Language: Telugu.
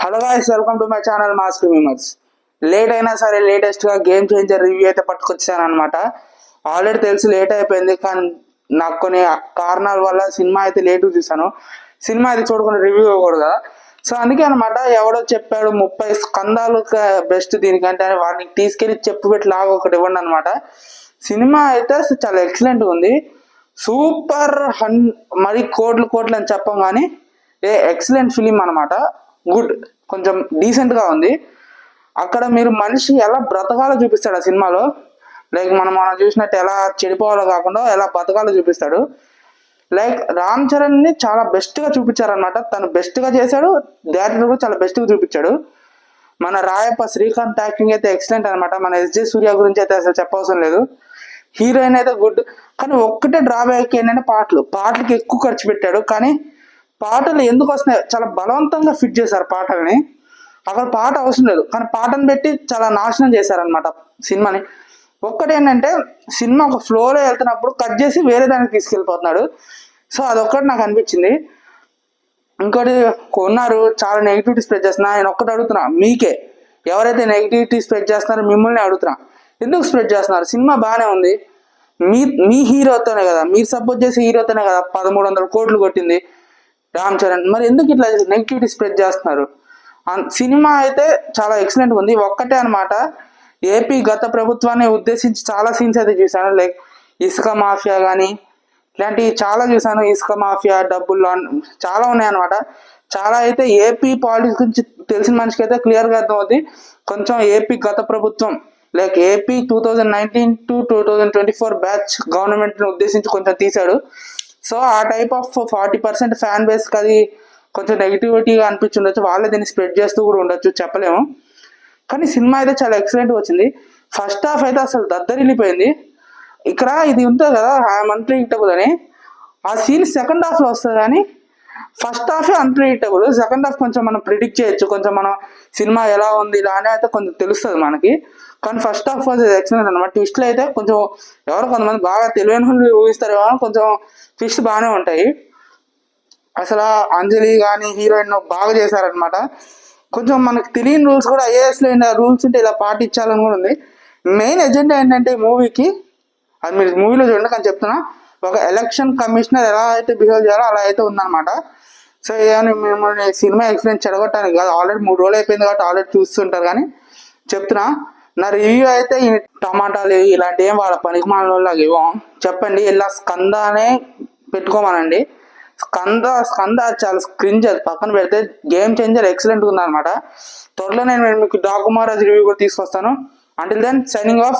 Hello guys, welcome to my channel MOS criminals. Late అయినా సరే లేటెస్ట్గా గేమ్ చేంజర్ రివ్యూ అయితే పట్టుకొచ్చాను అనమాట. ఆల్రెడీ తెలిసి లేట్ అయిపోయింది, కానీ నాకు కొన్ని కారణాల వల్ల సినిమా అయితే లేటు చూసాను. సినిమా అయితే చూడకుండా రివ్యూ ఇవ్వకూడదు కదా, సో అందుకే అనమాట. ఎవడో చెప్పాడు 30 స్కందాలు బెస్ట్ దీనికంటే అని వాడిని తీసుకెళ్ళి చెప్పు పెట్టి లాగా ఒకటి ఇవ్వండి అనమాట. సినిమా అయితే చాలా ఎక్సలెంట్గా ఉంది. సూపర్ మరి కోట్లు అని చెప్పం కానీ ఎక్సలెంట్ ఫిలిం అనమాట. గుడ్, కొంచెం డీసెంట్గా ఉంది. అక్కడ మీరు మనిషి ఎలా బ్రతకాలో చూపిస్తాడు ఆ సినిమాలో. లైక్ మనం చూసినట్టు ఎలా చెడిపోవాలో కాకుండా ఎలా బతకాలో చూపిస్తాడు. లైక్ రామ్ చరణ్ని చాలా బెస్ట్గా చూపించారనమాట. తను బెస్ట్గా చేశాడు, డైరెక్టర్ కూడా చాలా బెస్ట్గా చూపించాడు. మన రాయప్ప శ్రీకాంత్ యాక్టింగ్ అయితే ఎక్సలెంట్ అనమాట. మన ఎస్జే సూర్య గురించి అయితే అసలు చెప్పవసరం లేదు. హీరోయిన్ అయితే గుడ్, కానీ ఒక్కటే డ్రాబ్యాక్ ఏంటంటే పాటలకి ఎక్కువ ఖర్చు పెట్టాడు. కానీ పాటలు ఎందుకు వస్తున్నాయి, చాలా బలవంతంగా ఫిట్ చేశారు పాటల్ని. అక్కడ పాట అవసరం లేదు, కానీ పాటను పెట్టి చాలా నాశనం చేశారనమాట సినిమాని. ఒక్కటి ఏంటంటే సినిమా ఒక ఫ్లోలో వెళ్తున్నప్పుడు కట్ చేసి వేరే దానికి తీసుకెళ్ళిపోతున్నాడు. సో అదొక్కటి నాకు అనిపించింది. ఇంకోటి కొన్నారు చాలా నెగిటివిటీ స్ప్రెడ్ చేస్తున్నా. నేను ఒక్కటి అడుగుతున్నా, మీకే ఎవరైతే నెగిటివిటీ స్ప్రెడ్ చేస్తున్నారో మిమ్మల్ని అడుగుతున్నా, ఎందుకు స్ప్రెడ్ చేస్తున్నారు? సినిమా బాగానే ఉంది. మీ హీరోతోనే కదా, మీరు సపోర్ట్ చేసే హీరోతోనే కదా 1300 కోట్లు కొట్టింది రామ్ చరణ్. మరి ఎందుకు ఇట్లా నెగిటివిటీ స్ప్రెడ్ చేస్తున్నారు? సినిమా అయితే చాలా ఎక్సలెంట్ ఉంది. ఒక్కటే అనమాట, ఏపీ గత ప్రభుత్వాన్ని ఉద్దేశించి చాలా సీన్స్ అయితే చూశాను. లైక్ ఇసుక మాఫియా కానీ ఇలాంటివి చాలా చూశాను. ఇసుక మాఫియా, డబ్బులు చాలా ఉన్నాయన్నమాట. చాలా అయితే ఏపీ పాలిటిక్స్ గురించి తెలిసిన మనిషికి అయితే క్లియర్గా అర్థమవుతుంది. కొంచెం ఏపీ గత ప్రభుత్వం లైక్ ఏపీ 2019 to 2024 బ్యాచ్ గవర్నమెంట్ని ఉద్దేశించి కొంచెం తీశాడు. సో ఆ టైప్ ఆఫ్ 40% ఫ్యాన్ బేస్కి అది కొంచెం నెగిటివిటీగా అనిపించుండొచ్చు. వాళ్ళే దీన్ని స్ప్రెడ్ చేస్తూ కూడా ఉండొచ్చు, చెప్పలేము. కానీ సినిమా అయితే చాలా ఎక్సలెంట్గా వచ్చింది. ఫస్ట్ హాఫ్ అయితే అసలు దద్దరిల్లిపోయింది. ఇక్కడ ఇది ఉంటుంది కదా ఐఎమ్ అన్ప్రెడిక్టబుల్ అని, ఆ సీన్ సెకండ్ హాఫ్లో వస్తుంది. కానీ ఫస్ట్ హాఫే అన్ప్రెడిక్టబుల్, సెకండ్ హాఫ్ కొంచెం మనం ప్రిడిక్ట్ చేయొచ్చు. కొంచెం మనం సినిమా ఎలా ఉంది ఇలా అని అయితే కొంచెం తెలుస్తుంది మనకి. కానీ ఫస్ట్ హాఫ్ వాజ్ ఎక్సలెంట్ అనమాట. ట్విస్ట్లు అయితే కొంచెం ఎవరో కొంతమంది బాగా తెలివైన వాళ్ళు ఊహిస్తారేమో, కొంచెం ట్విస్ట్ బాగానే ఉంటాయి. అసలు అంజలి కానీ హీరోయిన్ బాగా చేశారనమాట. కొంచెం మనకు తెలియని రూల్స్ కూడా ఐఏఎస్లో రూల్స్ ఉంటే ఇలా పాటించాలని కూడా ఉంది. మెయిన్ ఎజెండా ఏంటంటే మూవీకి, అది మీరు మూవీలో చూడండి కానీ చెప్తున్నా, ఒక ఎలక్షన్ కమిషనర్ ఎలా అయితే బిహేవ్ చేయాలో అలా అయితే ఉందన్నమాట. సో ఏమని మిమ్మల్ని సినిమా ఎక్స్పీరియన్స్ చెడగొట్టడానికి కాదు, ఆల్రెడీ 3 రోజులు అయిపోయింది కాబట్టి ఆల్రెడీ చూస్తుంటారు. కానీ చెప్తున్నా, నా రివ్యూ అయితే ఈ టమాటాలు ఇలాంటి ఏం వాళ్ళ పనికి మాల ఇవ్వం. చెప్పండి, ఇలా స్కందానే పెట్టుకోమనండి. స్కంద చాలా స్క్రీన్ అది పక్కన పెడితే గేమ్ చేంజర్ ఎక్సలెంట్గా ఉందన్నమాట. త్వరలో నేను మీకు డాకుమారాజ్ రివ్యూ కూడా తీసుకొస్తాను. Until then signing of.